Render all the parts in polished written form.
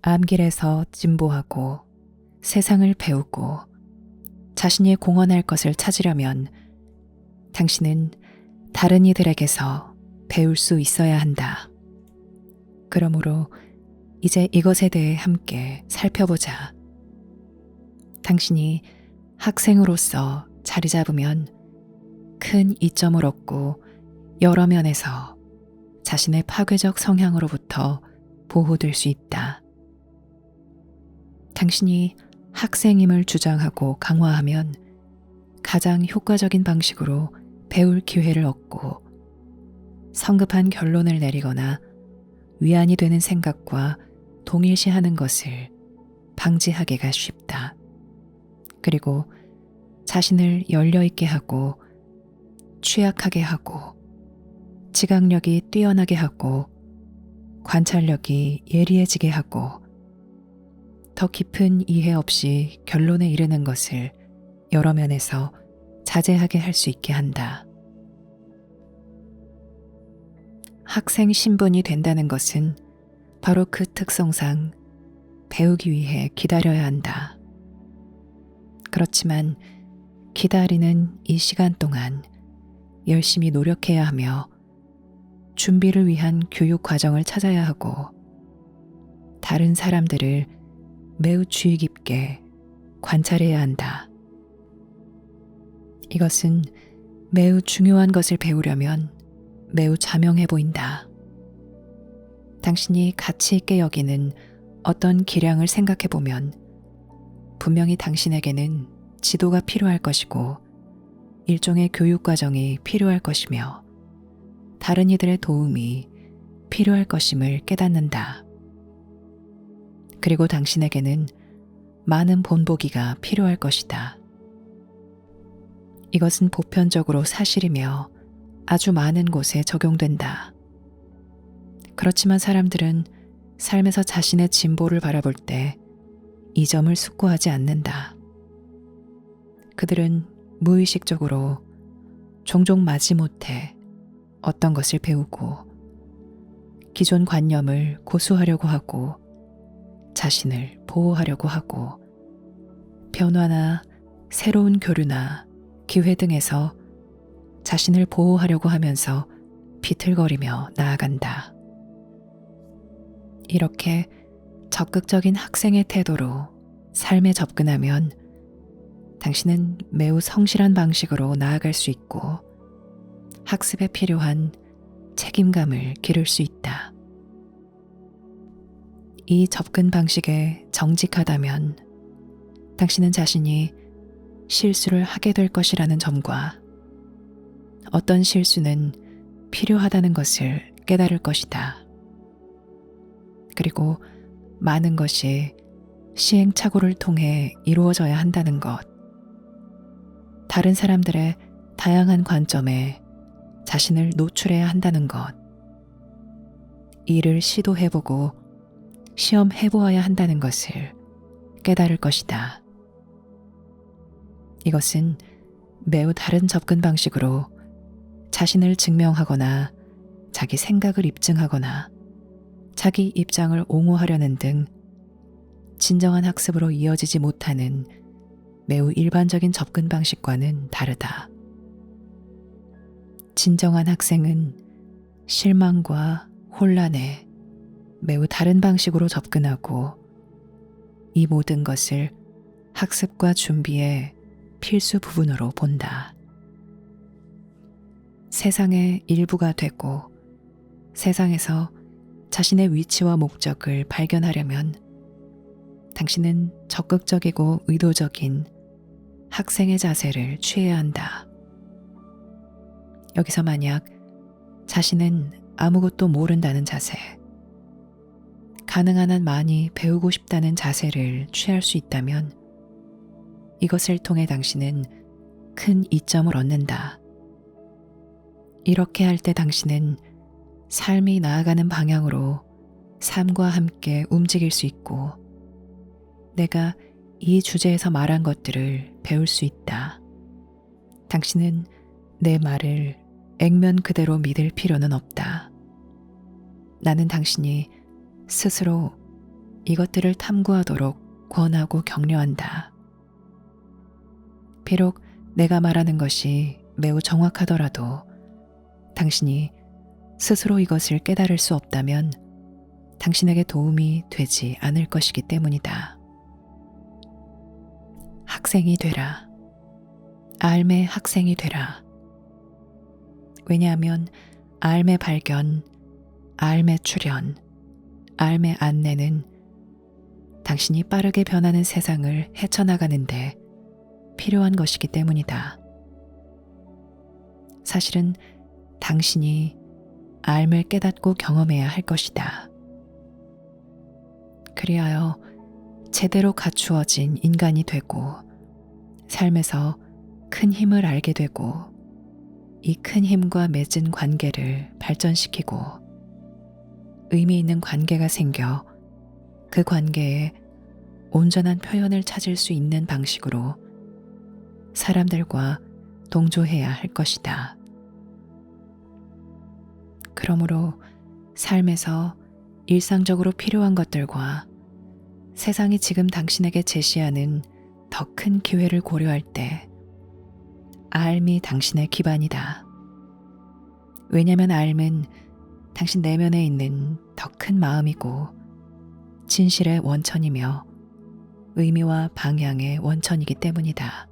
암길에서 진보하고 세상을 배우고 자신이 공헌할 것을 찾으려면 당신은 다른 이들에게서 배울 수 있어야 한다. 그러므로 이제 이것에 대해 함께 살펴보자. 당신이 학생으로서 자리 잡으면 큰 이점을 얻고 여러 면에서 자신의 파괴적 성향으로부터 보호될 수 있다. 당신이 학생임을 주장하고 강화하면 가장 효과적인 방식으로 배울 기회를 얻고 성급한 결론을 내리거나 위안이 되는 생각과 동일시하는 것을 방지하기가 쉽다. 그리고 자신을 열려있게 하고 취약하게 하고 지각력이 뛰어나게 하고 관찰력이 예리해지게 하고 더 깊은 이해 없이 결론에 이르는 것을 여러 면에서 자제하게 할 수 있게 한다. 학생 신분이 된다는 것은 바로 그 특성상 배우기 위해 기다려야 한다. 그렇지만 기다리는 이 시간 동안 열심히 노력해야 하며 준비를 위한 교육 과정을 찾아야 하고 다른 사람들을 매우 주의 깊게 관찰해야 한다. 이것은 매우 중요한 것을 배우려면 매우 자명해 보인다. 당신이 가치 있게 여기는 어떤 기량을 생각해 보면 분명히 당신에게는 지도가 필요할 것이고 일종의 교육 과정이 필요할 것이며 다른 이들의 도움이 필요할 것임을 깨닫는다. 그리고 당신에게는 많은 본보기가 필요할 것이다. 이것은 보편적으로 사실이며 아주 많은 곳에 적용된다. 그렇지만 사람들은 삶에서 자신의 진보를 바라볼 때 이 점을 숙고하지 않는다. 그들은 무의식적으로 종종 마지못해 어떤 것을 배우고 기존 관념을 고수하려고 하고 자신을 보호하려고 하고 변화나 새로운 교류나 기회 등에서 자신을 보호하려고 하면서 비틀거리며 나아간다. 이렇게 적극적인 학생의 태도로 삶에 접근하면 당신은 매우 성실한 방식으로 나아갈 수 있고 학습에 필요한 책임감을 기를 수 있다. 이 접근 방식에 정직하다면 당신은 자신이 실수를 하게 될 것이라는 점과 어떤 실수는 필요하다는 것을 깨달을 것이다. 그리고 많은 것이 시행착오를 통해 이루어져야 한다는 것, 다른 사람들의 다양한 관점에 자신을 노출해야 한다는 것, 일을 시도해보고 시험해보아야 한다는 것을 깨달을 것이다. 이것은 매우 다른 접근 방식으로 자신을 증명하거나 자기 생각을 입증하거나 자기 입장을 옹호하려는 등 진정한 학습으로 이어지지 못하는 매우 일반적인 접근 방식과는 다르다. 진정한 학생은 실망과 혼란에 매우 다른 방식으로 접근하고 이 모든 것을 학습과 준비의 필수 부분으로 본다. 세상의 일부가 되고 세상에서 자신의 위치와 목적을 발견하려면 당신은 적극적이고 의도적인 학생의 자세를 취해야 한다. 여기서 만약 자신은 아무것도 모른다는 자세, 가능한 한 많이 배우고 싶다는 자세를 취할 수 있다면 이것을 통해 당신은 큰 이점을 얻는다. 이렇게 할 때 당신은 삶이 나아가는 방향으로 삶과 함께 움직일 수 있고 내가 이 주제에서 말한 것들을 배울 수 있다. 당신은 내 말을 액면 그대로 믿을 필요는 없다. 나는 당신이 스스로 이것들을 탐구하도록 권하고 격려한다. 비록 내가 말하는 것이 매우 정확하더라도 당신이 스스로 이것을 깨달을 수 없다면 당신에게 도움이 되지 않을 것이기 때문이다. 학생이 되라. 알매 학생이 되라. 왜냐하면 알매 발견, 알매 출현, 알매 안내는 당신이 빠르게 변하는 세상을 헤쳐나가는데 필요한 것이기 때문이다. 사실은 당신이 알을 깨닫고 경험해야 할 것이다. 그리하여 제대로 갖추어진 인간이 되고 삶에서 큰 힘을 알게 되고 이 큰 힘과 맺은 관계를 발전시키고 의미 있는 관계가 생겨 그 관계에 온전한 표현을 찾을 수 있는 방식으로 사람들과 동조해야 할 것이다. 그러므로 삶에서 일상적으로 필요한 것들과 세상이 지금 당신에게 제시하는 더 큰 기회를 고려할 때 알미 당신의 기반이다. 왜냐하면 알은 당신 내면에 있는 더 큰 마음이고 진실의 원천이며 의미와 방향의 원천이기 때문이다.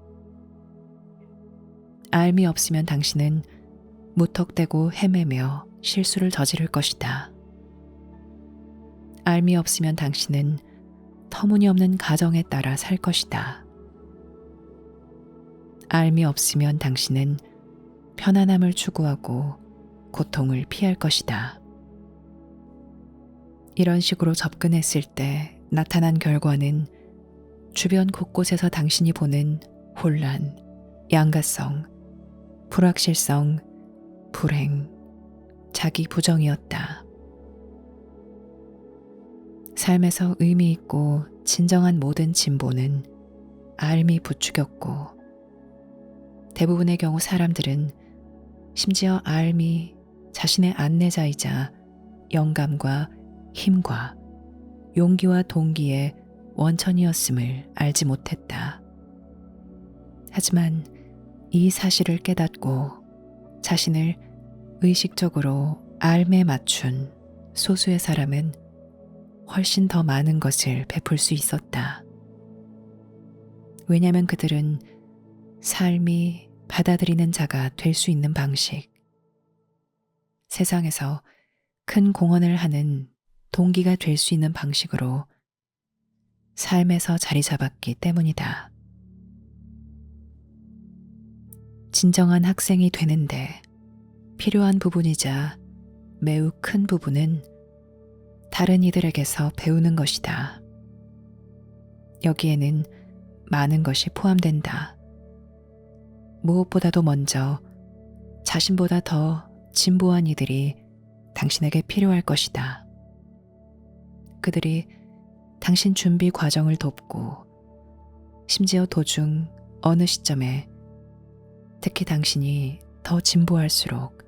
알미 없으면 당신은 무턱대고 헤매며 실수를 저지를 것이다. 알미 없으면 당신은 터무니없는 가정에 따라 살 것이다. 알미 없으면 당신은 편안함을 추구하고 고통을 피할 것이다. 이런 식으로 접근했을 때 나타난 결과는 주변 곳곳에서 당신이 보는 혼란, 양가성, 불확실성, 불행, 자기 부정이었다. 삶에서 의미 있고 진정한 모든 진보는 알미 부추겼고 대부분의 경우 사람들은 심지어 알미 자신의 안내자이자 영감과 힘과 용기와 동기의 원천이었음을 알지 못했다. 하지만 이 사실을 깨닫고 자신을 의식적으로 알매 맞춘 소수의 사람은 훨씬 더 많은 것을 베풀 수 있었다. 왜냐하면 그들은 삶이 받아들이는 자가 될 수 있는 방식, 세상에서 큰 공헌을 하는 동기가 될 수 있는 방식으로 삶에서 자리 잡았기 때문이다. 진정한 학생이 되는데 필요한 부분이자 매우 큰 부분은 다른 이들에게서 배우는 것이다. 여기에는 많은 것이 포함된다. 무엇보다도 먼저 자신보다 더 진보한 이들이 당신에게 필요할 것이다. 그들이 당신 준비 과정을 돕고 심지어 도중 어느 시점에 특히 당신이 더 진보할수록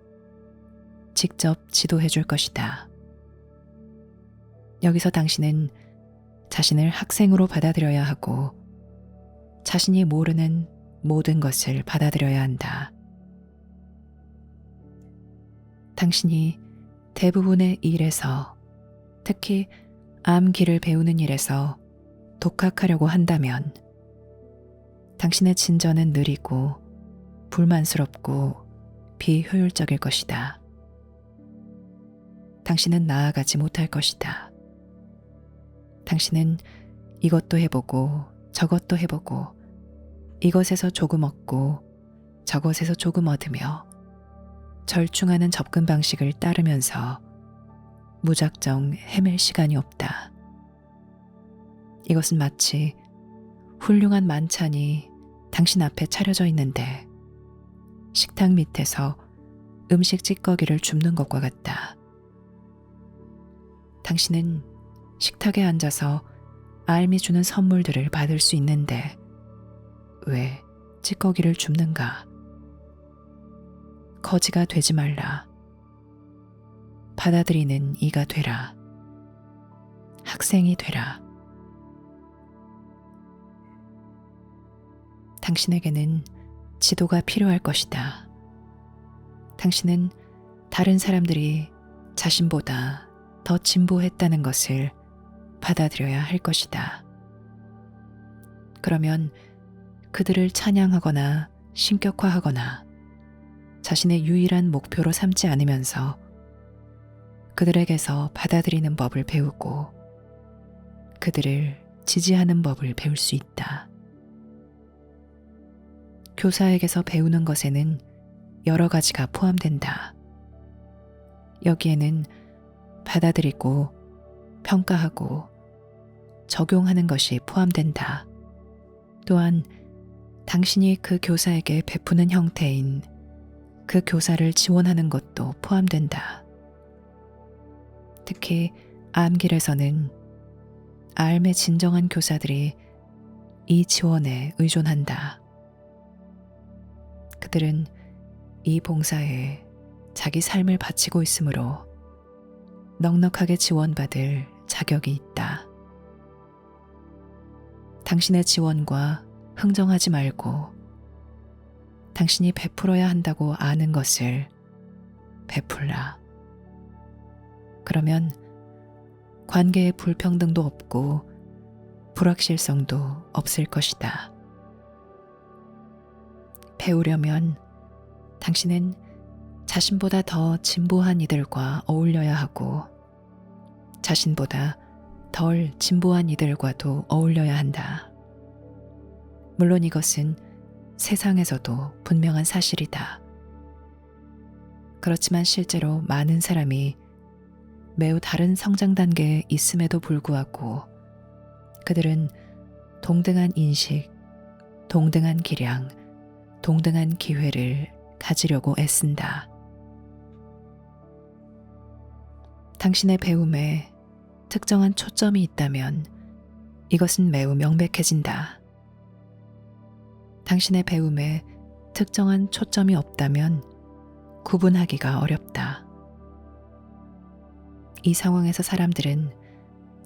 직접 지도해 줄 것이다. 여기서 당신은 자신을 학생으로 받아들여야 하고 자신이 모르는 모든 것을 받아들여야 한다. 당신이 대부분의 일에서, 특히 암기를 배우는 일에서 독학하려고 한다면 당신의 진전은 느리고 불만스럽고 비효율적일 것이다. 당신은 나아가지 못할 것이다. 당신은 이것도 해보고 저것도 해보고 이것에서 조금 얻고 저것에서 조금 얻으며 절충하는 접근 방식을 따르면서 무작정 헤맬 시간이 없다. 이것은 마치 훌륭한 만찬이 당신 앞에 차려져 있는데 식탁 밑에서 음식 찌꺼기를 줍는 것과 같다. 당신은 식탁에 앉아서 알미 주는 선물들을 받을 수 있는데 왜 찌꺼기를 줍는가? 거지가 되지 말라. 받아들이는 이가 되라. 학생이 되라. 당신에게는 지도가 필요할 것이다. 당신은 다른 사람들이 자신보다 더 진보했다는 것을 받아들여야 할 것이다. 그러면 그들을 찬양하거나 신격화하거나 자신의 유일한 목표로 삼지 않으면서 그들에게서 받아들이는 법을 배우고 그들을 지지하는 법을 배울 수 있다. 교사에게서 배우는 것에는 여러 가지가 포함된다. 여기에는 받아들이고 평가하고 적용하는 것이 포함된다. 또한 당신이 그 교사에게 베푸는 형태인 그 교사를 지원하는 것도 포함된다. 특히 암길에서는 암의 진정한 교사들이 이 지원에 의존한다. 그들은 이 봉사에 자기 삶을 바치고 있으므로 넉넉하게 지원받을 자격이 있다. 당신의 지원과 흥정하지 말고 당신이 베풀어야 한다고 아는 것을 베풀라. 그러면 관계의 불평등도 없고 불확실성도 없을 것이다. 배우려면 당신은 자신보다 더 진보한 이들과 어울려야 하고 자신보다 덜 진보한 이들과도 어울려야 한다. 물론 이것은 세상에서도 분명한 사실이다. 그렇지만 실제로 많은 사람이 매우 다른 성장 단계에 있음에도 불구하고 그들은 동등한 인식, 동등한 기량, 동등한 기회를 가지려고 애쓴다. 당신의 배움에 특정한 초점이 있다면 이것은 매우 명백해진다. 당신의 배움에 특정한 초점이 없다면 구분하기가 어렵다. 이 상황에서 사람들은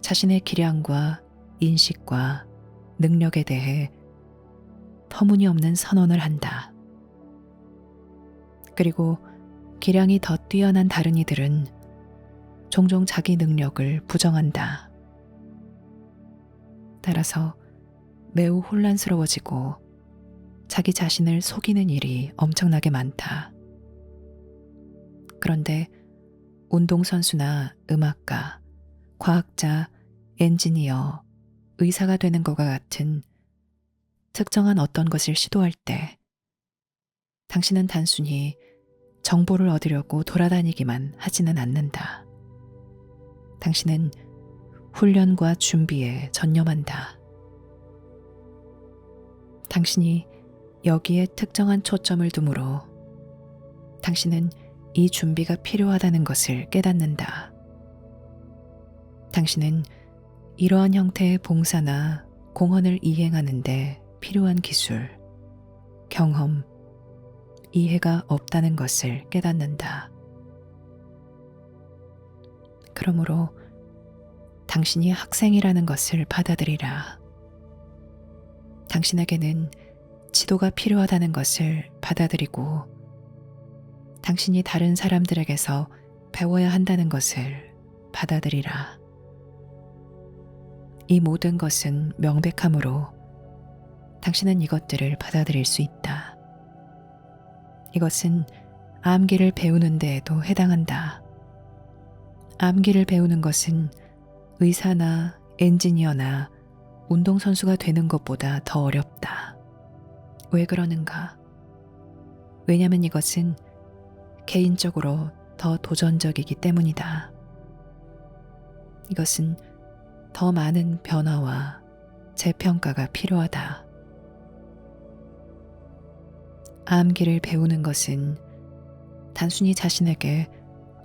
자신의 기량과 인식과 능력에 대해 터무니없는 선언을 한다. 그리고 기량이 더 뛰어난 다른 이들은 종종 자기 능력을 부정한다. 따라서 매우 혼란스러워지고 자기 자신을 속이는 일이 엄청나게 많다. 그런데 운동선수나 음악가, 과학자, 엔지니어, 의사가 되는 것과 같은 특정한 어떤 것을 시도할 때 당신은 단순히 정보를 얻으려고 돌아다니기만 하지는 않는다. 당신은 훈련과 준비에 전념한다. 당신이 여기에 특정한 초점을 두므로 당신은 이 준비가 필요하다는 것을 깨닫는다. 당신은 이러한 형태의 봉사나 공헌을 이행하는 데 필요한 기술, 경험, 이해가 없다는 것을 깨닫는다. 그러므로 당신이 학생이라는 것을 받아들이라. 당신에게는 지도가 필요하다는 것을 받아들이고 당신이 다른 사람들에게서 배워야 한다는 것을 받아들이라. 이 모든 것은 명백하므로 당신은 이것들을 받아들일 수 있다. 이것은 암기를 배우는 데에도 해당한다. 암기를 배우는 것은 의사나 엔지니어나 운동선수가 되는 것보다 더 어렵다. 왜 그러는가? 왜냐하면 이것은 개인적으로 더 도전적이기 때문이다. 이것은 더 많은 변화와 재평가가 필요하다. 암기를 배우는 것은 단순히 자신에게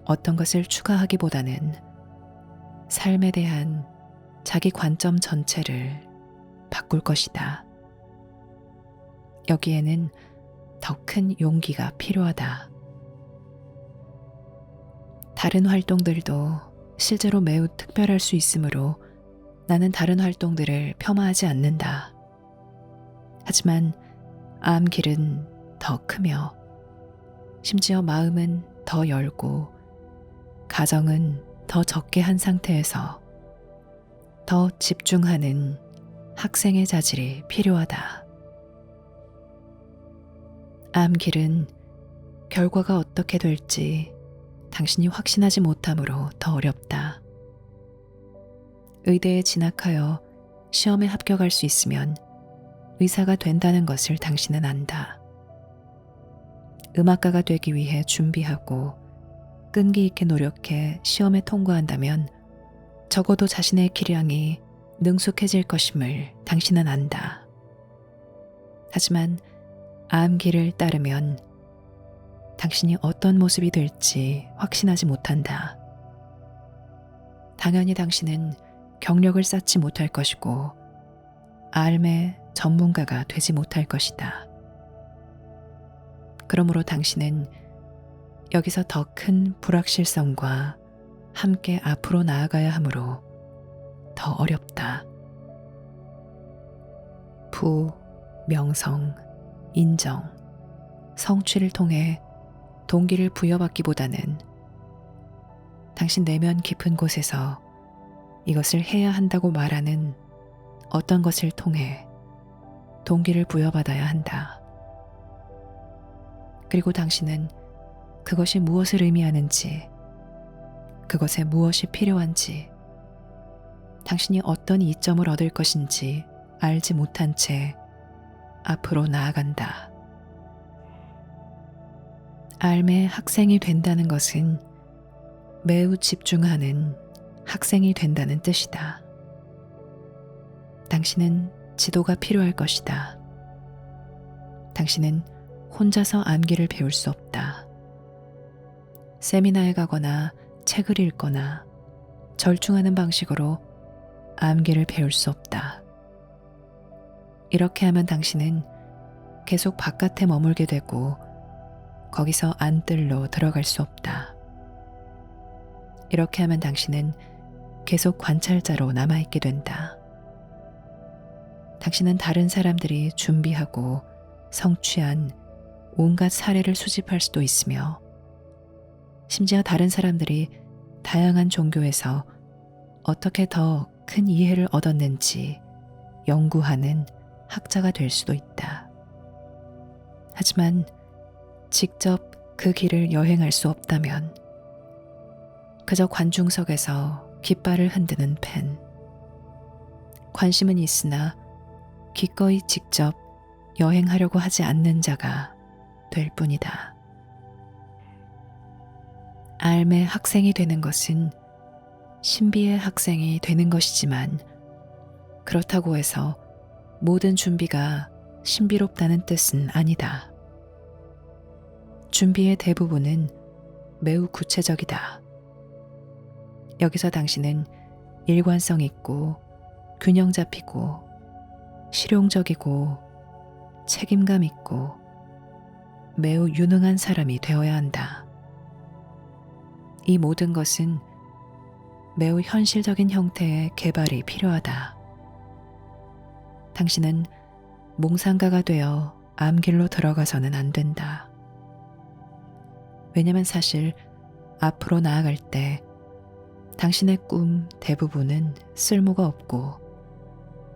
어떤 것을 추가하기보다는 삶에 대한 자기 관점 전체를 바꿀 것이다. 여기에는 더 큰 용기가 필요하다. 다른 활동들도 실제로 매우 특별할 수 있으므로 나는 다른 활동들을 폄하하지 않는다. 하지만 암길은 더 크며 심지어 마음은 더 열고 가정은 더 적게 한 상태에서 더 집중하는 학생의 자질이 필요하다. 암길은 결과가 어떻게 될지 당신이 확신하지 못하므로 더 어렵다. 의대에 진학하여 시험에 합격할 수 있으면 의사가 된다는 것을 당신은 안다. 음악가가 되기 위해 준비하고 끈기 있게 노력해 시험에 통과한다면 적어도 자신의 기량이 능숙해질 것임을 당신은 안다. 하지만 암길을 따르면 당신이 어떤 모습이 될지 확신하지 못한다. 당연히 당신은 경력을 쌓지 못할 것이고 암의 전문가가 되지 못할 것이다. 그러므로 당신은 여기서 더 큰 불확실성과 함께 앞으로 나아가야 하므로 더 어렵다. 부, 명성, 인정, 성취를 통해 동기를 부여받기보다는 당신 내면 깊은 곳에서 이것을 해야 한다고 말하는 어떤 것을 통해 동기를 부여받아야 한다. 그리고 당신은 그것이 무엇을 의미하는지, 그것에 무엇이 필요한지, 당신이 어떤 이점을 얻을 것인지 알지 못한 채 앞으로 나아간다. 삶의 학생이 된다는 것은 매우 집중하는 학생이 된다는 뜻이다. 당신은 지도가 필요할 것이다. 당신은 혼자서 암기를 배울 수 없다. 세미나에 가거나 책을 읽거나 절충하는 방식으로 암기를 배울 수 없다. 이렇게 하면 당신은 계속 바깥에 머물게 되고 거기서 안뜰로 들어갈 수 없다. 이렇게 하면 당신은 계속 관찰자로 남아있게 된다. 당신은 다른 사람들이 준비하고 성취한 온갖 사례를 수집할 수도 있으며 심지어 다른 사람들이 다양한 종교에서 어떻게 더 큰 이해를 얻었는지 연구하는 학자가 될 수도 있다. 하지만 직접 그 길을 여행할 수 없다면 그저 관중석에서 깃발을 흔드는 팬, 관심은 있으나 기꺼이 직접 여행하려고 하지 않는 자가 될 뿐이다. 삶의 학생이 되는 것은 신비의 학생이 되는 것이지만 그렇다고 해서 모든 준비가 신비롭다는 뜻은 아니다. 준비의 대부분은 매우 구체적이다. 여기서 당신은 일관성 있고 균형 잡히고 실용적이고 책임감 있고 매우 유능한 사람이 되어야 한다. 이 모든 것은 매우 현실적인 형태의 개발이 필요하다. 당신은 몽상가가 되어 암길로 들어가서는 안 된다. 왜냐면 사실 앞으로 나아갈 때 당신의 꿈 대부분은 쓸모가 없고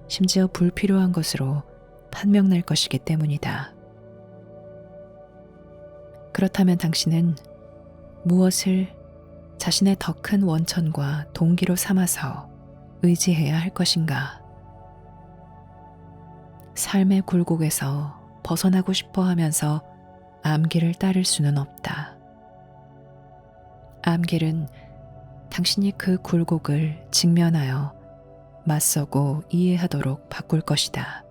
심지어 불필요한 것으로 판명날 것이기 때문이다. 그렇다면 당신은 무엇을 자신의 더 큰 원천과 동기로 삼아서 의지해야 할 것인가? 삶의 굴곡에서 벗어나고 싶어 하면서 암길을 따를 수는 없다. 암길은 당신이 그 굴곡을 직면하여 맞서고 이해하도록 바꿀 것이다.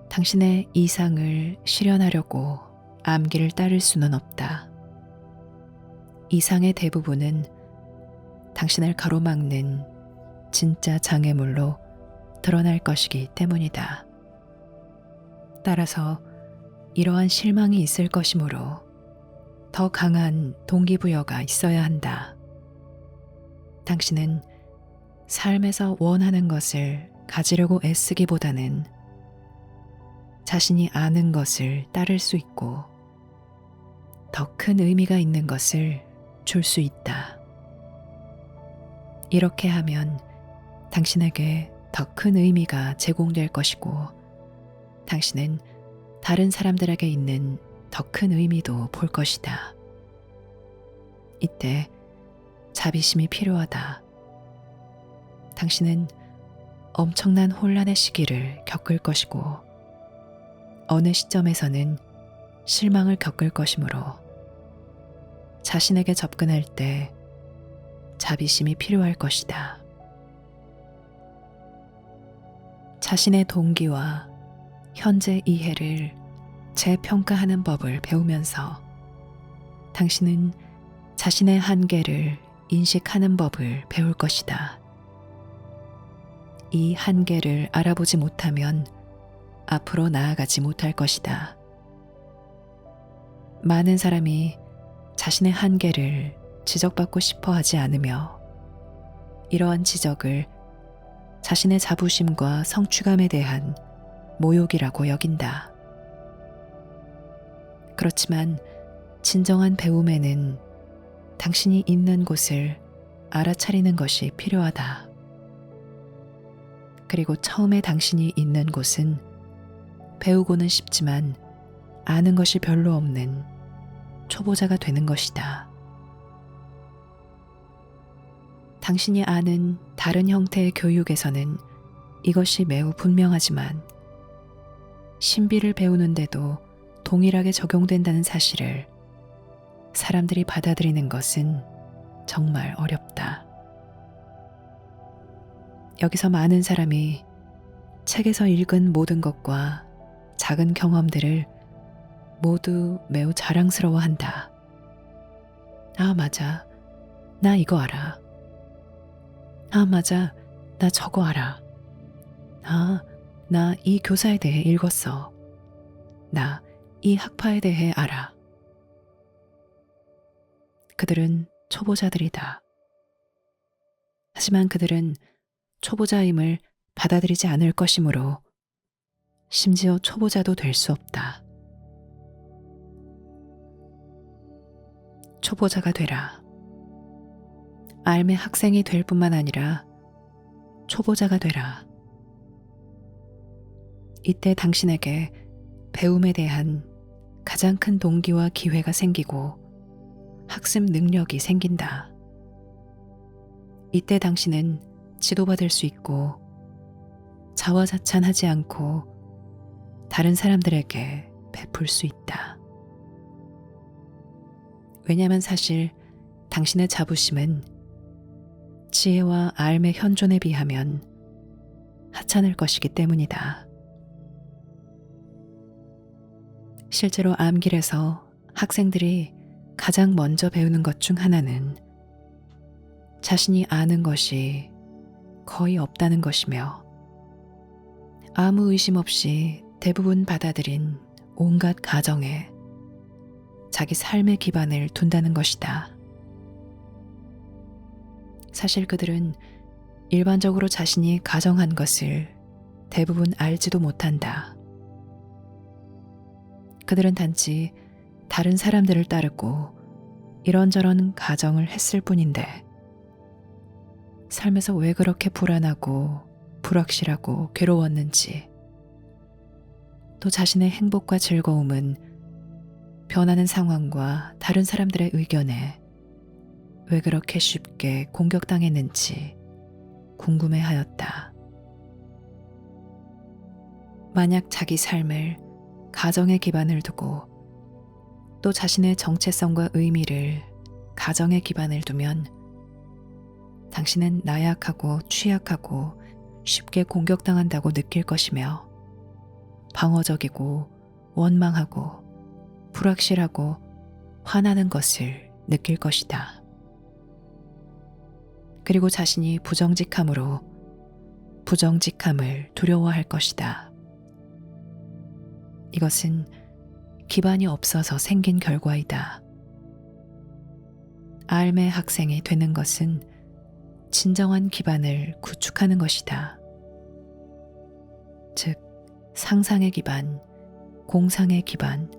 당신의 이상을 실현하려고 암길을 따를 수는 없다. 이상의 대부분은 당신을 가로막는 진짜 장애물로 드러날 것이기 때문이다. 따라서 이러한 실망이 있을 것이므로 더 강한 동기부여가 있어야 한다. 당신은 삶에서 원하는 것을 가지려고 애쓰기보다는 자신이 아는 것을 따를 수 있고 더 큰 의미가 있는 것을 줄 수 있다. 이렇게 하면 당신에게 더 큰 의미가 제공될 것이고 당신은 다른 사람들에게 있는 더 큰 의미도 볼 것이다. 이때 자비심이 필요하다. 당신은 엄청난 혼란의 시기를 겪을 것이고 어느 시점에서는 실망을 겪을 것이므로 자신에게 접근할 때 자비심이 필요할 것이다. 자신의 동기와 현재 이해를 재평가하는 법을 배우면서 당신은 자신의 한계를 인식하는 법을 배울 것이다. 이 한계를 알아보지 못하면 앞으로 나아가지 못할 것이다. 많은 사람이 자신의 한계를 지적받고 싶어 하지 않으며 이러한 지적을 자신의 자부심과 성취감에 대한 모욕이라고 여긴다. 그렇지만 진정한 배움에는 당신이 있는 곳을 알아차리는 것이 필요하다. 그리고 처음에 당신이 있는 곳은 배우고는 싶지만 아는 것이 별로 없는 초보자가 되는 것이다. 당신이 아는 다른 형태의 교육에서는 이것이 매우 분명하지만 신비를 배우는데도 동일하게 적용된다는 사실을 사람들이 받아들이는 것은 정말 어렵다. 여기서 많은 사람이 책에서 읽은 모든 것과 작은 경험들을 모두 매우 자랑스러워한다. 아, 맞아. 나 이거 알아. 아, 맞아. 나 저거 알아. 아, 나 이 교사에 대해 읽었어. 나 이 학파에 대해 알아. 그들은 초보자들이다. 하지만 그들은 초보자임을 받아들이지 않을 것이므로 심지어 초보자도 될 수 없다. 초보자가 되라. 알매 학생이 될 뿐만 아니라 초보자가 되라. 이때 당신에게 배움에 대한 가장 큰 동기와 기회가 생기고 학습 능력이 생긴다. 이때 당신은 지도받을 수 있고 자화자찬하지 않고 다른 사람들에게 베풀 수 있다. 왜냐하면 사실 당신의 자부심은 지혜와 알의 현존에 비하면 하찮을 것이기 때문이다. 실제로 암길에서 학생들이 가장 먼저 배우는 것 중 하나는 자신이 아는 것이 거의 없다는 것이며 아무 의심 없이 대부분 받아들인 온갖 가정에 자기 삶의 기반을 둔다는 것이다. 사실 그들은 일반적으로 자신이 가정한 것을 대부분 알지도 못한다. 그들은 단지 다른 사람들을 따르고 이런저런 가정을 했을 뿐인데 삶에서 왜 그렇게 불안하고 불확실하고 괴로웠는지 또 자신의 행복과 즐거움은 변하는 상황과 다른 사람들의 의견에 왜 그렇게 쉽게 공격당했는지 궁금해하였다. 만약 자기 삶을 가정에 기반을 두고 또 자신의 정체성과 의미를 가정에 기반을 두면 당신은 나약하고 취약하고 쉽게 공격당한다고 느낄 것이며 방어적이고 원망하고 불확실하고 화나는 것을 느낄 것이다. 그리고 자신이 부정직함으로 부정직함을 두려워할 것이다. 이것은 기반이 없어서 생긴 결과이다. 알매 학생이 되는 것은 진정한 기반을 구축하는 것이다. 즉, 상상의 기반, 공상의 기반,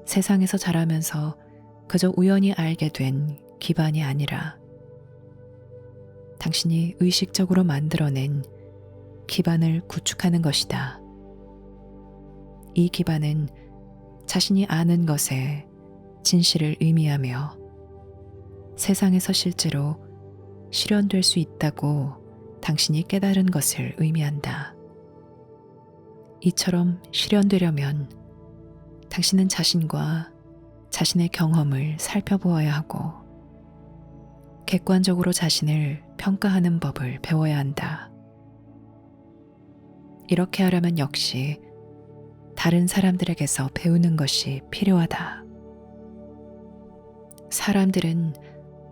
세상에서 자라면서 그저 우연히 알게 된 기반이 아니라 당신이 의식적으로 만들어낸 기반을 구축하는 것이다. 이 기반은 자신이 아는 것에 진실을 의미하며 세상에서 실제로 실현될 수 있다고 당신이 깨달은 것을 의미한다. 이처럼 실현되려면 당신은 자신과 자신의 경험을 살펴보아야 하고 객관적으로 자신을 평가하는 법을 배워야 한다. 이렇게 하려면 역시 다른 사람들에게서 배우는 것이 필요하다. 사람들은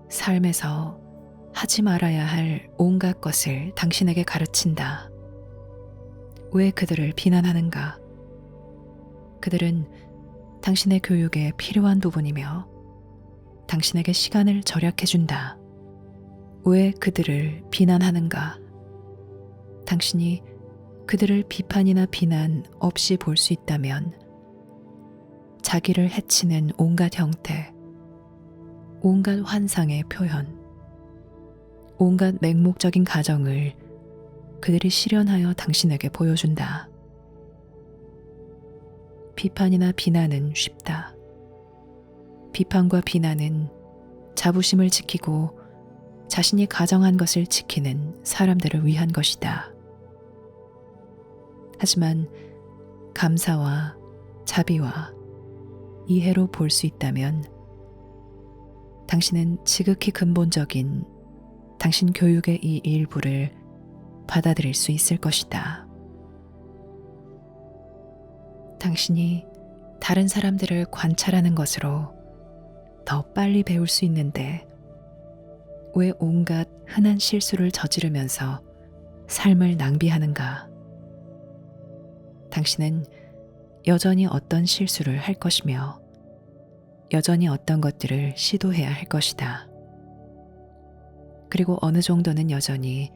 삶에서 하지 말아야 할 온갖 것을 당신에게 가르친다. 왜 그들을 비난하는가? 그들은 당신의 교육에 필요한 부분이며 당신에게 시간을 절약해준다. 왜 그들을 비난하는가? 당신이 그들을 비판이나 비난 없이 볼 수 있다면 자기를 해치는 온갖 형태, 온갖 환상의 표현, 온갖 맹목적인 가정을 그들이 실현하여 당신에게 보여준다. 비판이나 비난은 쉽다. 비판과 비난은 자부심을 지키고 자신이 가정한 것을 지키는 사람들을 위한 것이다. 하지만 감사와 자비와 이해로 볼 수 있다면 당신은 지극히 근본적인 당신 교육의 이 일부를 받아들일 수 있을 것이다. 당신이 다른 사람들을 관찰하는 것으로 더 빨리 배울 수 있는데 왜 온갖 흔한 실수를 저지르면서 삶을 낭비하는가? 당신은 여전히 어떤 실수를 할 것이며 여전히 어떤 것들을 시도해야 할 것이다. 그리고 어느 정도는 여전히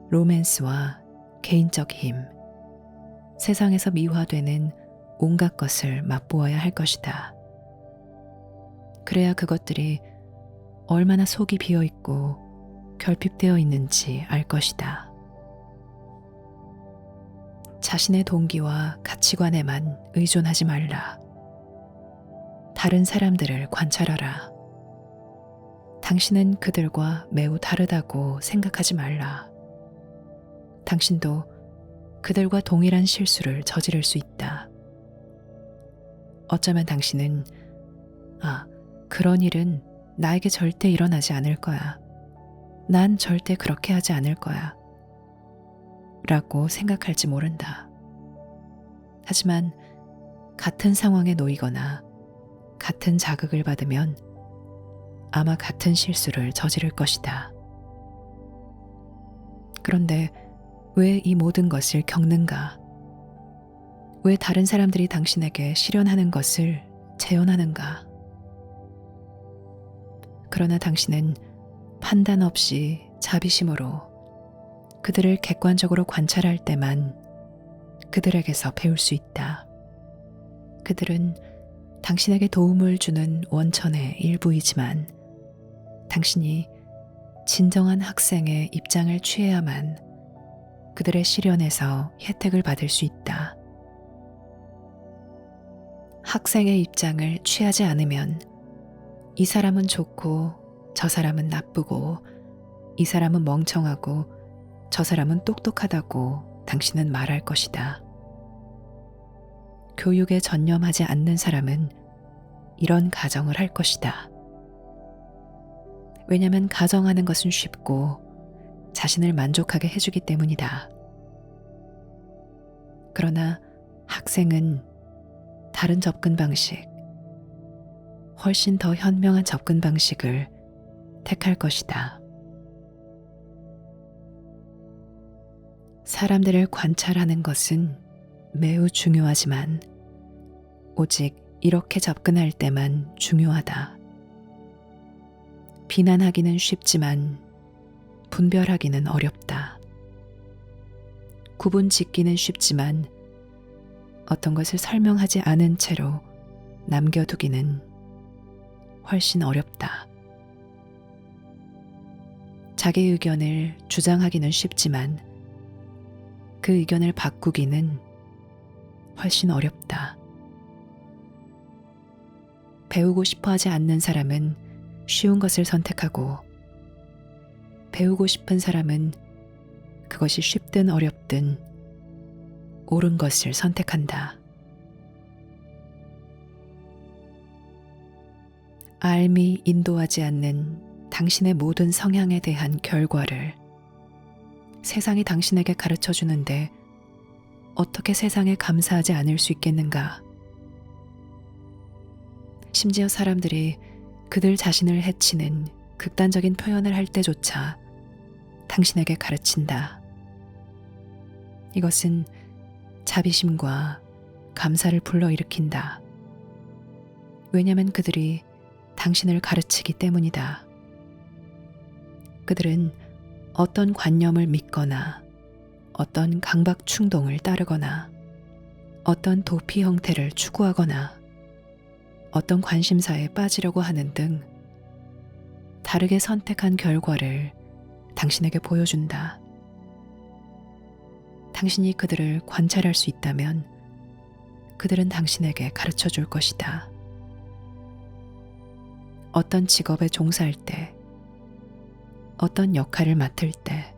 로맨스와 개인적 힘, 세상에서 미화되는 온갖 것을 맛보아야 할 것이다. 그래야 그것들이 얼마나 속이 비어있고 결핍되어 있는지 알 것이다. 자신의 동기와 가치관에만 의존하지 말라. 다른 사람들을 관찰하라. 당신은 그들과 매우 다르다고 생각하지 말라. 당신도 그들과 동일한 실수를 저지를 수 있다. 어쩌면 당신은 그런 일은 나에게 절대 일어나지 않을 거야. 난 절대 그렇게 하지 않을 거야. 라고 생각할지 모른다. 하지만 같은 상황에 놓이거나 같은 자극을 받으면 아마 같은 실수를 저지를 것이다. 그런데 왜 이 모든 것을 겪는가? 왜 다른 사람들이 당신에게 실현하는 것을 재현하는가? 그러나 당신은 판단 없이 자비심으로 그들을 객관적으로 관찰할 때만 그들에게서 배울 수 있다. 그들은 당신에게 도움을 주는 원천의 일부이지만 당신이 진정한 학생의 입장을 취해야만 그들의 시련에서 혜택을 받을 수 있다. 학생의 입장을 취하지 않으면 이 사람은 좋고 저 사람은 나쁘고 이 사람은 멍청하고 저 사람은 똑똑하다고 당신은 말할 것이다. 교육에 전념하지 않는 사람은 이런 가정을 할 것이다. 왜냐하면 가정하는 것은 쉽고 자신을 만족하게 해주기 때문이다. 그러나 학생은 다른 접근 방식, 훨씬 더 현명한 접근 방식을 택할 것이다. 사람들을 관찰하는 것은 매우 중요하지만 오직 이렇게 접근할 때만 중요하다. 비난하기는 쉽지만 분별하기는 어렵다. 구분 짓기는 쉽지만 어떤 것을 설명하지 않은 채로 남겨두기는 훨씬 어렵다. 자기 의견을 주장하기는 쉽지만 그 의견을 바꾸기는 훨씬 어렵다. 배우고 싶어 하지 않는 사람은 쉬운 것을 선택하고 배우고 싶은 사람은 그것이 쉽든 어렵든 옳은 것을 선택한다. 알미 인도하지 않는 당신의 모든 성향에 대한 결과를 세상이 당신에게 가르쳐 주는데 어떻게 세상에 감사하지 않을 수 있겠는가? 심지어 사람들이 그들 자신을 해치는 극단적인 표현을 할 때조차 당신에게 가르친다. 이것은 자비심과 감사를 불러일으킨다. 왜냐하면 그들이 당신을 가르치기 때문이다. 그들은 어떤 관념을 믿거나 어떤 강박 충동을 따르거나 어떤 도피 형태를 추구하거나 어떤 관심사에 빠지려고 하는 등 다르게 선택한 결과를 당신에게 보여준다. 당신이 그들을 관찰할 수 있다면 그들은 당신에게 가르쳐 줄 것이다. 어떤 직업에 종사할 때, 어떤 역할을 맡을 때,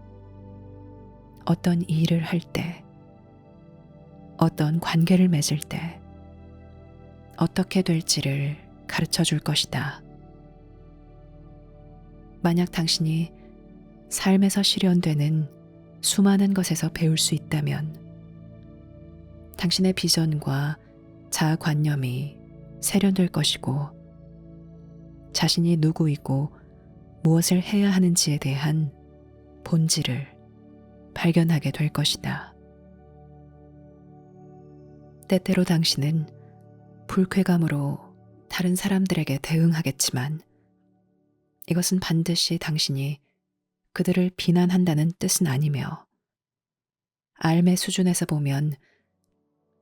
어떤 일을 할 때, 어떤 관계를 맺을 때, 어떻게 될지를 가르쳐 줄 것이다. 만약 당신이 삶에서 실현되는 수많은 것에서 배울 수 있다면 당신의 비전과 자아관념이 세련될 것이고 자신이 누구이고 무엇을 해야 하는지에 대한 본질을 발견하게 될 것이다. 때때로 당신은 불쾌감으로 다른 사람들에게 대응하겠지만 이것은 반드시 당신이 그들을 비난한다는 뜻은 아니며 알매 수준에서 보면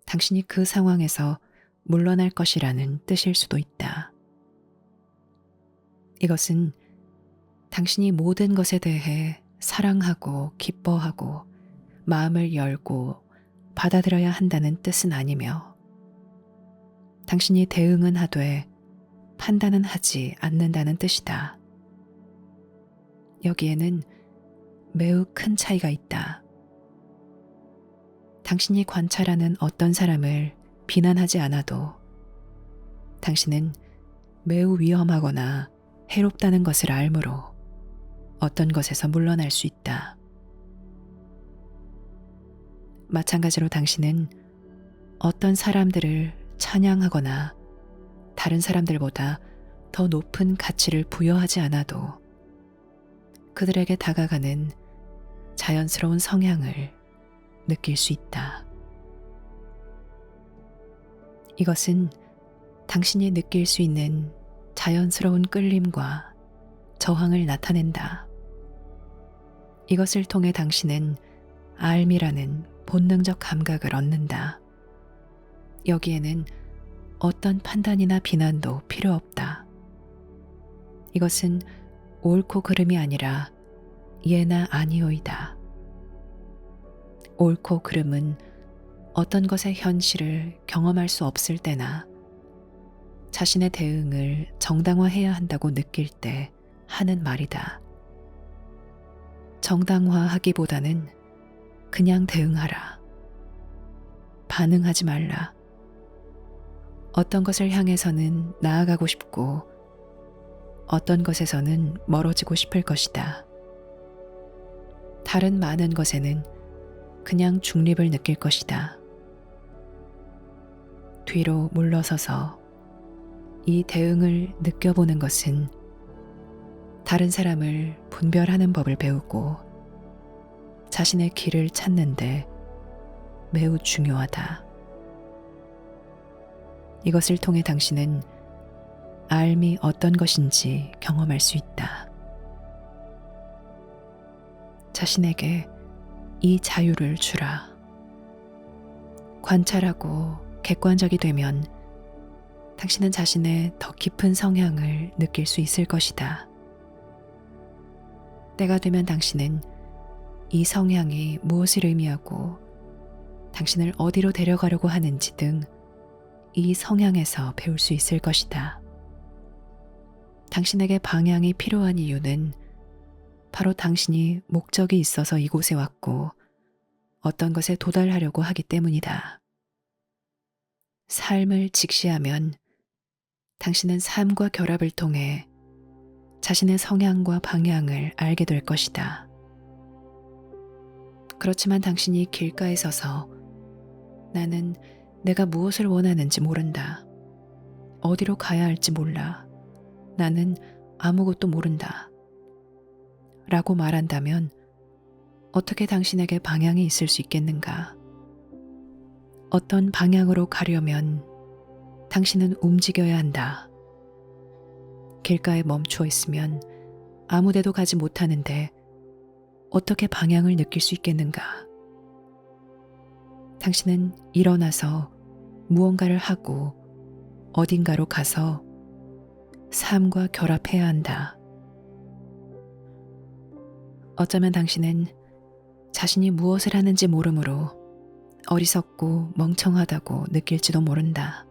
당신이 그 상황에서 물러날 것이라는 뜻일 수도 있다. 이것은 당신이 모든 것에 대해 사랑하고 기뻐하고 마음을 열고 받아들여야 한다는 뜻은 아니며 당신이 대응은 하되 판단은 하지 않는다는 뜻이다. 여기에는 매우 큰 차이가 있다. 당신이 관찰하는 어떤 사람을 비난하지 않아도 당신은 매우 위험하거나 해롭다는 것을 알므로 어떤 것에서 물러날 수 있다. 마찬가지로 당신은 어떤 사람들을 찬양하거나 다른 사람들보다 더 높은 가치를 부여하지 않아도 그들에게 다가가는 자연스러운 성향을 느낄 수 있다. 이것은 당신이 느낄 수 있는 자연스러운 끌림과 저항을 나타낸다. 이것을 통해 당신은 알미라는 본능적 감각을 얻는다. 여기에는 어떤 판단이나 비난도 필요 없다. 이것은 옳고 그름이 아니라 예나 아니오이다. 옳고 그름은 어떤 것의 현실을 경험할 수 없을 때나 자신의 대응을 정당화해야 한다고 느낄 때 하는 말이다. 정당화하기보다는 그냥 대응하라. 반응하지 말라. 어떤 것을 향해서는 나아가고 싶고 어떤 것에서는 멀어지고 싶을 것이다. 다른 많은 것에는 그냥 중립을 느낄 것이다. 뒤로 물러서서 이 대응을 느껴보는 것은 다른 사람을 분별하는 법을 배우고 자신의 길을 찾는데 매우 중요하다. 이것을 통해 당신은 알미 어떤 것인지 경험할 수 있다. 자신에게 이 자유를 주라. 관찰하고 객관적이 되면 당신은 자신의 더 깊은 성향을 느낄 수 있을 것이다. 때가 되면 당신은 이 성향이 무엇을 의미하고 당신을 어디로 데려가려고 하는지 등 이 성향에서 배울 수 있을 것이다. 당신에게 방향이 필요한 이유는 바로 당신이 목적이 있어서 이곳에 왔고 어떤 것에 도달하려고 하기 때문이다. 삶을 직시하면 당신은 삶과 결합을 통해 자신의 성향과 방향을 알게 될 것이다. 그렇지만 당신이 길가에 서서 나는 내가 무엇을 원하는지 모른다. 어디로 가야 할지 몰라. 나는 아무것도 모른다. 라고 말한다면 어떻게 당신에게 방향이 있을 수 있겠는가? 어떤 방향으로 가려면 당신은 움직여야 한다. 길가에 멈추어 있으면 아무 데도 가지 못하는데 어떻게 방향을 느낄 수 있겠는가? 당신은 일어나서 무언가를 하고 어딘가로 가서 삶과 결합해야 한다. 어쩌면 당신은 자신이 무엇을 하는지 모르므로 어리석고 멍청하다고 느낄지도 모른다.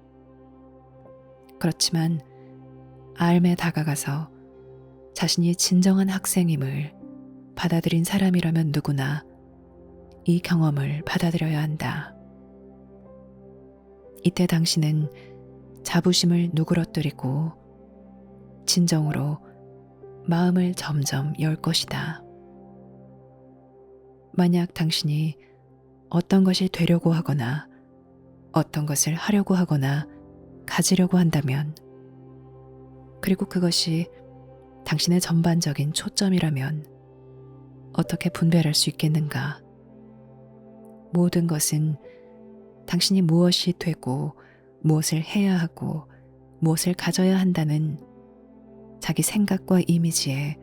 그렇지만 알매 다가가서 자신이 진정한 학생임을 받아들인 사람이라면 누구나 이 경험을 받아들여야 한다. 이때 당신은 자부심을 누그러뜨리고 진정으로 마음을 점점 열 것이다. 만약 당신이 어떤 것이 되려고 하거나 어떤 것을 하려고 하거나 가지려고 한다면, 그리고 그것이 당신의 전반적인 초점이라면 어떻게 분별할 수 있겠는가? 모든 것은 당신이 무엇이 되고 무엇을 해야 하고 무엇을 가져야 한다는 자기 생각과 이미지에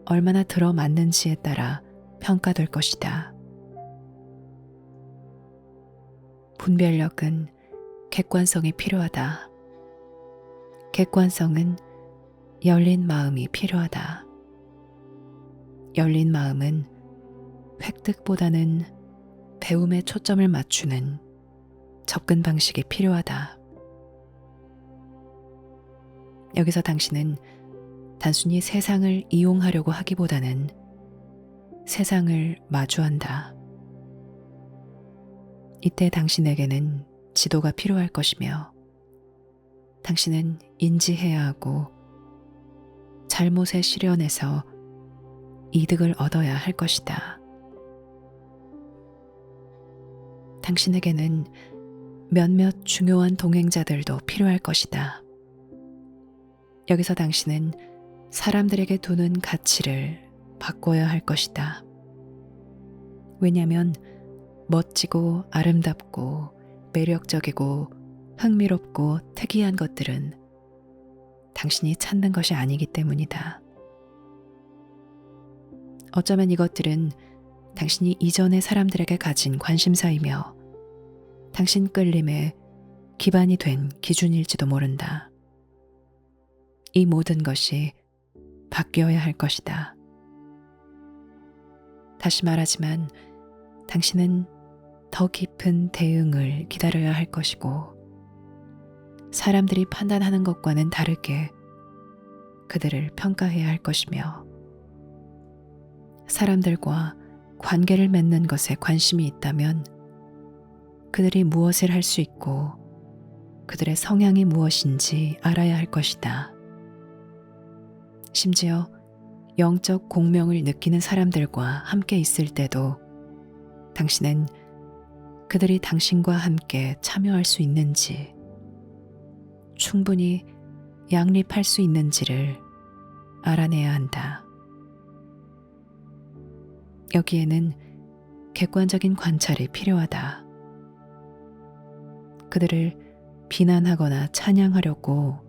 얼마나 들어맞는지에 따라 평가될 것이다. 분별력은 객관성이 필요하다. 객관성은 열린 마음이 필요하다. 열린 마음은 획득보다는 배움에 초점을 맞추는 접근 방식이 필요하다. 여기서 당신은 단순히 세상을 이용하려고 하기보다는 세상을 마주한다. 이때 당신에게는 지도가 필요할 것이며 당신은 인지해야 하고 잘못의 실현에서 이득을 얻어야 할 것이다. 당신에게는 몇몇 중요한 동행자들도 필요할 것이다. 여기서 당신은 사람들에게 두는 가치를 바꿔야 할 것이다. 왜냐하면 멋지고 아름답고 매력적이고 흥미롭고 특이한 것들은 당신이 찾는 것이 아니기 때문이다. 어쩌면 이것들은 당신이 이전의 사람들에게 가진 관심사이며 당신 끌림에 기반이 된 기준일지도 모른다. 이 모든 것이 바뀌어야 할 것이다. 다시 말하지만 당신은 더 깊은 대응을 기다려야 할 것이고 사람들이 판단하는 것과는 다르게 그들을 평가해야 할 것이며 사람들과 관계를 맺는 것에 관심이 있다면 그들이 무엇을 할 수 있고 그들의 성향이 무엇인지 알아야 할 것이다. 심지어 영적 공명을 느끼는 사람들과 함께 있을 때도 당신은 그들이 당신과 함께 참여할 수 있는지, 충분히 양립할 수 있는지를 알아내야 한다. 여기에는 객관적인 관찰이 필요하다. 그들을 비난하거나 찬양하려고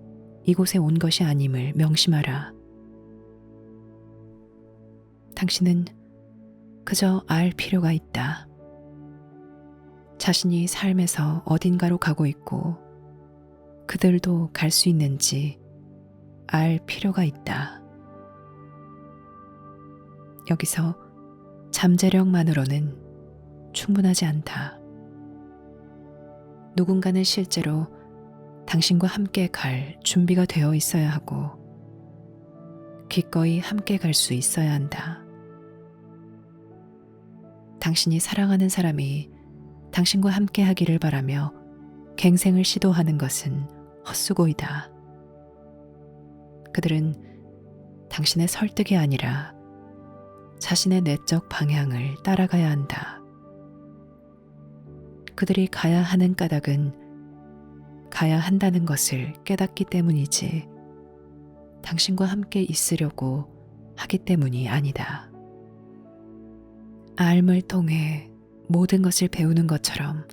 이곳에 온 것이 아님을 명심하라. 당신은 그저 알 필요가 있다. 자신이 삶에서 어딘가로 가고 있고 그들도 갈 수 있는지 알 필요가 있다. 여기서 잠재력만으로는 충분하지 않다. 누군가는 실제로 당신과 함께 갈 준비가 되어 있어야 하고 기꺼이 함께 갈 수 있어야 한다. 당신이 사랑하는 사람이 당신과 함께 하기를 바라며 갱생을 시도하는 것은 헛수고이다. 그들은 당신의 설득이 아니라 자신의 내적 방향을 따라가야 한다. 그들이 가야 하는 까닭은 가야 한다는 것을 깨닫기 때문이지 당신과 함께 있으려고 하기 때문이 아니다. 삶을 통해 모든 것을 배우는 것처럼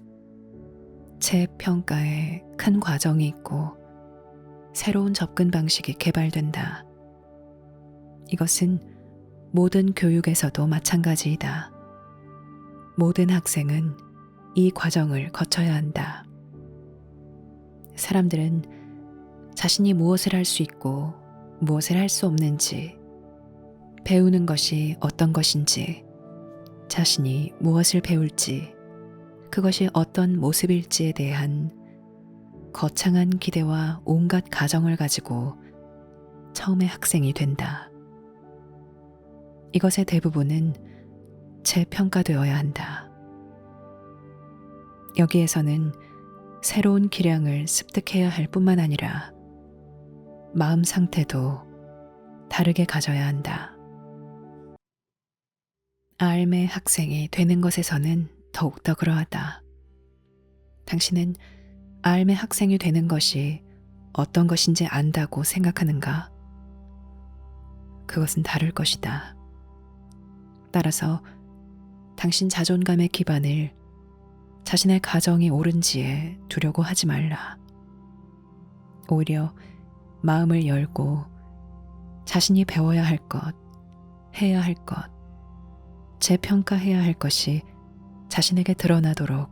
재평가에 큰 과정이 있고 새로운 접근 방식이 개발된다. 이것은 모든 교육에서도 마찬가지이다. 모든 학생은 이 과정을 거쳐야 한다. 사람들은 자신이 무엇을 할 수 있고 무엇을 할 수 없는지, 배우는 것이 어떤 것인지, 자신이 무엇을 배울지, 그것이 어떤 모습일지에 대한 거창한 기대와 온갖 가정을 가지고 처음에 학생이 된다. 이것의 대부분은 재평가되어야 한다. 여기에서는 새로운 기량을 습득해야 할 뿐만 아니라 마음 상태도 다르게 가져야 한다. 삶의 학생이 되는 것에서는 더욱더 그러하다. 당신은 삶의 학생이 되는 것이 어떤 것인지 안다고 생각하는가? 그것은 다를 것이다. 따라서 당신 자존감의 기반을 자신의 가정이 옳은지에 두려고 하지 말라. 오히려 마음을 열고 자신이 배워야 할 것, 해야 할 것, 재평가해야 할 것이 자신에게 드러나도록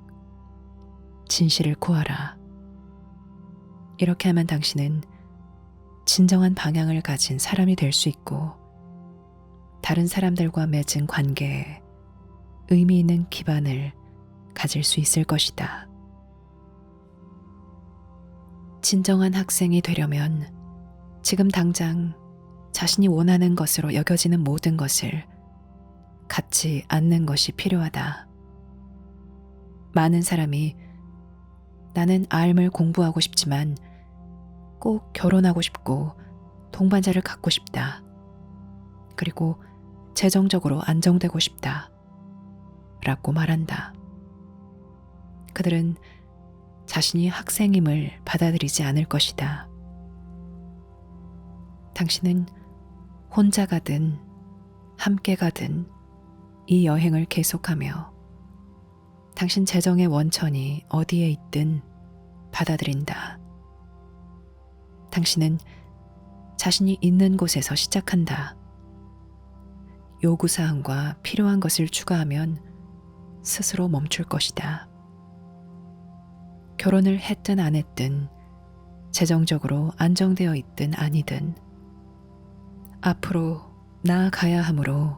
진실을 구하라. 이렇게 하면 당신은 진정한 방향을 가진 사람이 될 수 있고 다른 사람들과 맺은 관계에 의미 있는 기반을 가질 수 있을 것이다. 진정한 학생이 되려면 지금 당장 자신이 원하는 것으로 여겨지는 모든 것을 갖지 않는 것이 필요하다. 많은 사람이 나는 삶을 공부하고 싶지만 꼭 결혼하고 싶고 동반자를 갖고 싶다. 그리고 재정적으로 안정되고 싶다. 라고 말한다. 그들은 자신이 학생임을 받아들이지 않을 것이다. 당신은 혼자 가든 함께 가든 이 여행을 계속하며 당신 재정의 원천이 어디에 있든 받아들인다. 당신은 자신이 있는 곳에서 시작한다. 요구사항과 필요한 것을 추가하면 스스로 멈출 것이다. 결혼을 했든 안 했든 재정적으로 안정되어 있든 아니든 앞으로 나아가야 하므로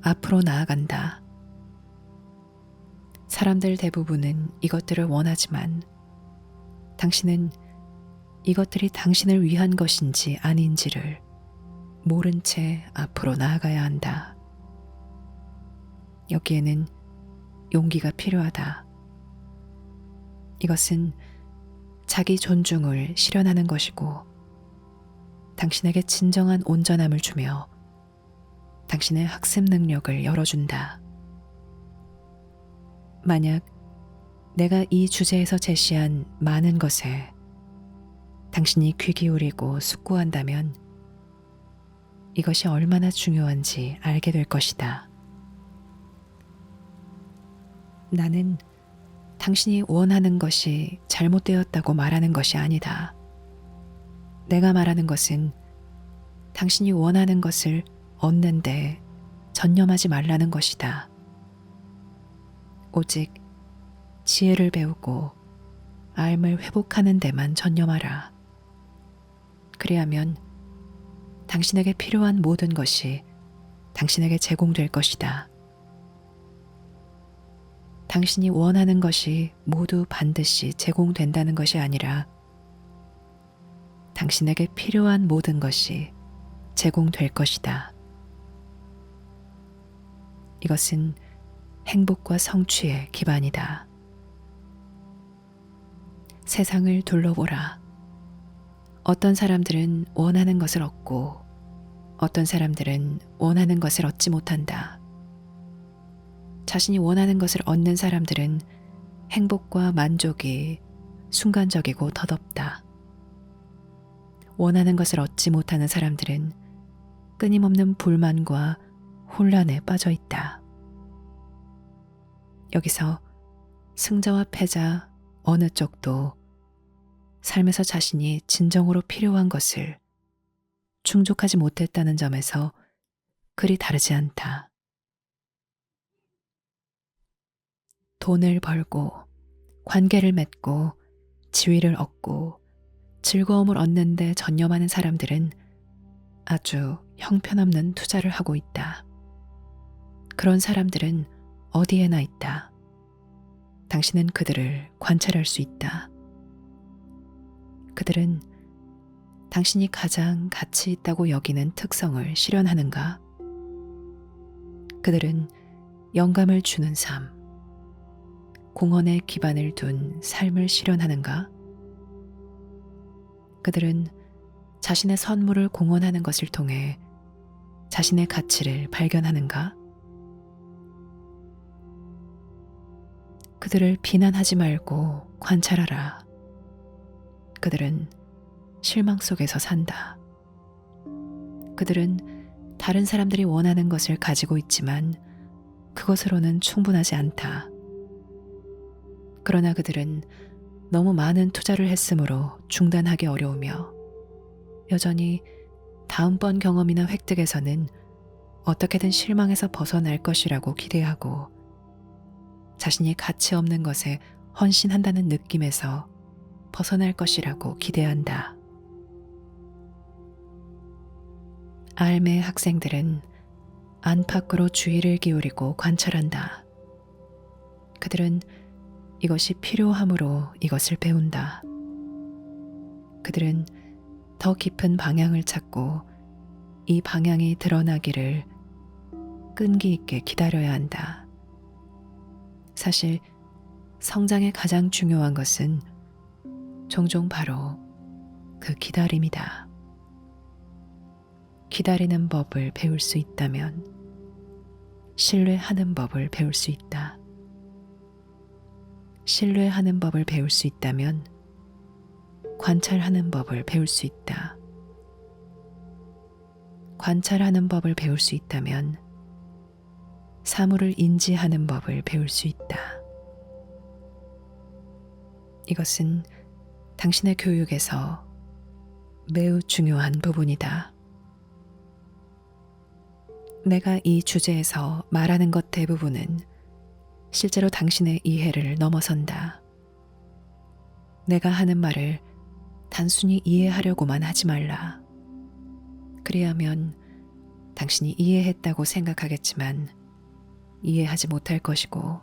앞으로 나아간다. 사람들 대부분은 이것들을 원하지만 당신은 이것들이 당신을 위한 것인지 아닌지를 모른 채 앞으로 나아가야 한다. 여기에는 용기가 필요하다. 이것은 자기 존중을 실현하는 것이고 당신에게 진정한 온전함을 주며 당신의 학습 능력을 열어준다. 만약 내가 이 주제에서 제시한 많은 것에 당신이 귀 기울이고 숙고한다면 이것이 얼마나 중요한지 알게 될 것이다. 나는 당신이 원하는 것이 잘못되었다고 말하는 것이 아니다. 내가 말하는 것은 당신이 원하는 것을 얻는데 전념하지 말라는 것이다. 오직 지혜를 배우고 삶을 회복하는 데만 전념하라. 그리하면 당신에게 필요한 모든 것이 당신에게 제공될 것이다. 당신이 원하는 것이 모두 반드시 제공된다는 것이 아니라 당신에게 필요한 모든 것이 제공될 것이다. 이것은 행복과 성취의 기반이다. 세상을 둘러보라. 어떤 사람들은 원하는 것을 얻고 어떤 사람들은 원하는 것을 얻지 못한다. 자신이 원하는 것을 얻는 사람들은 행복과 만족이 순간적이고 덧없다. 원하는 것을 얻지 못하는 사람들은 끊임없는 불만과 혼란에 빠져 있다. 여기서 승자와 패자 어느 쪽도 삶에서 자신이 진정으로 필요한 것을 충족하지 못했다는 점에서 그리 다르지 않다. 돈을 벌고 관계를 맺고 지위를 얻고 즐거움을 얻는 데 전념하는 사람들은 아주 형편없는 투자를 하고 있다. 그런 사람들은 어디에나 있다. 당신은 그들을 관찰할 수 있다. 그들은 당신이 가장 가치 있다고 여기는 특성을 실현하는가? 그들은 영감을 주는 삶, 공헌에 기반을 둔 삶을 실현하는가? 그들은 자신의 선물을 공헌하는 것을 통해 자신의 가치를 발견하는가? 그들을 비난하지 말고 관찰하라. 그들은 실망 속에서 산다. 그들은 다른 사람들이 원하는 것을 가지고 있지만 그것으로는 충분하지 않다. 그러나 그들은 너무 많은 투자를 했으므로 중단하기 어려우며 여전히 다음번 경험이나 획득에서는 어떻게든 실망에서 벗어날 것이라고 기대하고 자신이 가치 없는 것에 헌신한다는 느낌에서 벗어날 것이라고 기대한다. 알의 학생들은 안팎으로 주의를 기울이고 관찰한다. 그들은 이것이 필요함으로 이것을 배운다. 그들은 더 깊은 방향을 찾고 이 방향이 드러나기를 끈기 있게 기다려야 한다. 사실 성장의 가장 중요한 것은 종종 바로 그 기다림이다. 기다리는 법을 배울 수 있다면 신뢰하는 법을 배울 수 있다. 신뢰하는 법을 배울 수 있다면 관찰하는 법을 배울 수 있다. 관찰하는 법을 배울 수 있다면 사물을 인지하는 법을 배울 수 있다. 이것은 당신의 교육에서 매우 중요한 부분이다. 내가 이 주제에서 말하는 것 대부분은 실제로 당신의 이해를 넘어선다. 내가 하는 말을 단순히 이해하려고만 하지 말라. 그리하면 당신이 이해했다고 생각하겠지만 이해하지 못할 것이고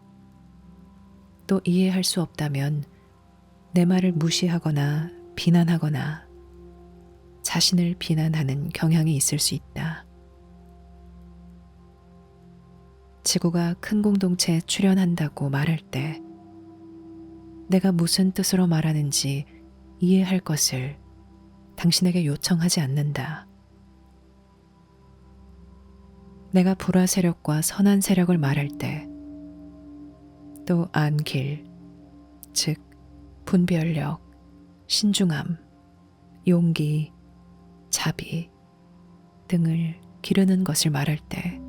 또 이해할 수 없다면 내 말을 무시하거나 비난하거나 자신을 비난하는 경향이 있을 수 있다. 지구가 큰 공동체에 출연한다고 말할 때 내가 무슨 뜻으로 말하는지 이해할 것을 당신에게 요청하지 않는다. 내가 불화 세력과 선한 세력을 말할 때 또 안길, 즉 분별력, 신중함, 용기, 자비 등을 기르는 것을 말할 때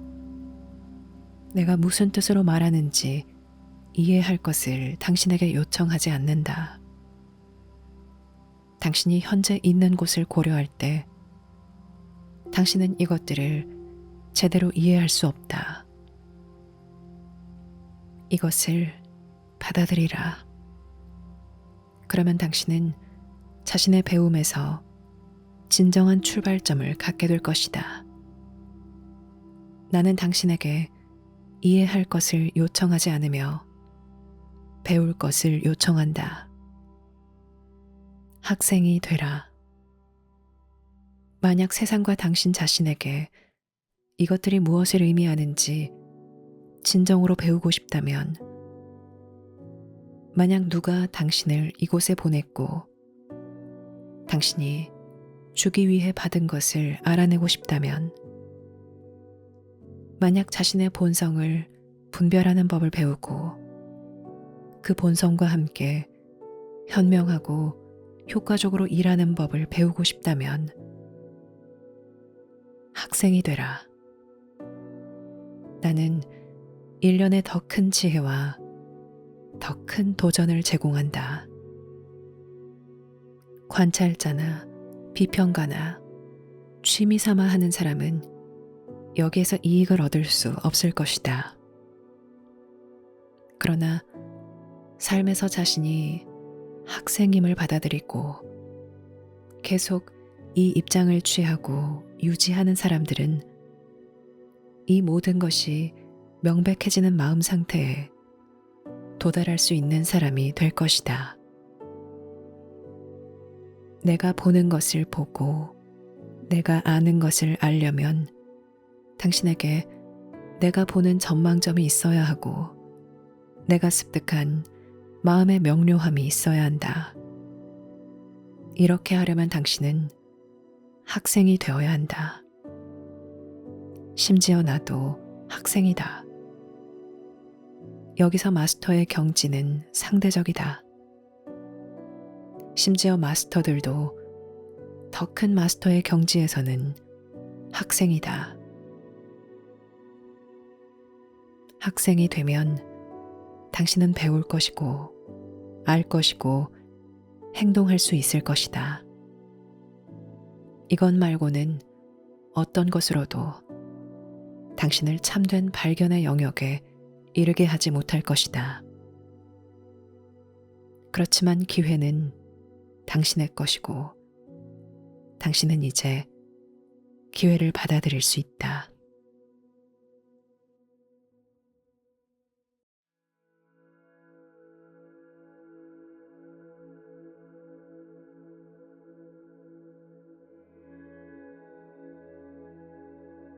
내가 무슨 뜻으로 말하는지 이해할 것을 당신에게 요청하지 않는다. 당신이 현재 있는 곳을 고려할 때 당신은 이것들을 제대로 이해할 수 없다. 이것을 받아들이라. 그러면 당신은 자신의 배움에서 진정한 출발점을 갖게 될 것이다. 나는 당신에게 이해할 것을 요청하지 않으며 배울 것을 요청한다. 학생이 되라. 만약 세상과 당신 자신에게 이것들이 무엇을 의미하는지 진정으로 배우고 싶다면, 만약 누가 당신을 이곳에 보냈고 당신이 주기 위해 받은 것을 알아내고 싶다면, 만약 자신의 본성을 분별하는 법을 배우고 그 본성과 함께 현명하고 효과적으로 일하는 법을 배우고 싶다면 학생이 되라. 나는 일련의 더 큰 지혜와 더 큰 도전을 제공한다. 관찰자나 비평가나 취미 삼아 하는 사람은 여기에서 이익을 얻을 수 없을 것이다. 그러나 삶에서 자신이 학생임을 받아들이고 계속 이 입장을 취하고 유지하는 사람들은 이 모든 것이 명백해지는 마음 상태에 도달할 수 있는 사람이 될 것이다. 내가 보는 것을 보고 내가 아는 것을 알려면 당신에게 내가 보는 전망점이 있어야 하고 내가 습득한 마음의 명료함이 있어야 한다. 이렇게 하려면 당신은 학생이 되어야 한다. 심지어 나도 학생이다. 여기서 마스터의 경지는 상대적이다. 심지어 마스터들도 더 큰 마스터의 경지에서는 학생이다. 학생이 되면 당신은 배울 것이고 알 것이고 행동할 수 있을 것이다. 이것 말고는 어떤 것으로도 당신을 참된 발견의 영역에 이르게 하지 못할 것이다. 그렇지만 기회는 당신의 것이고 당신은 이제 기회를 받아들일 수 있다.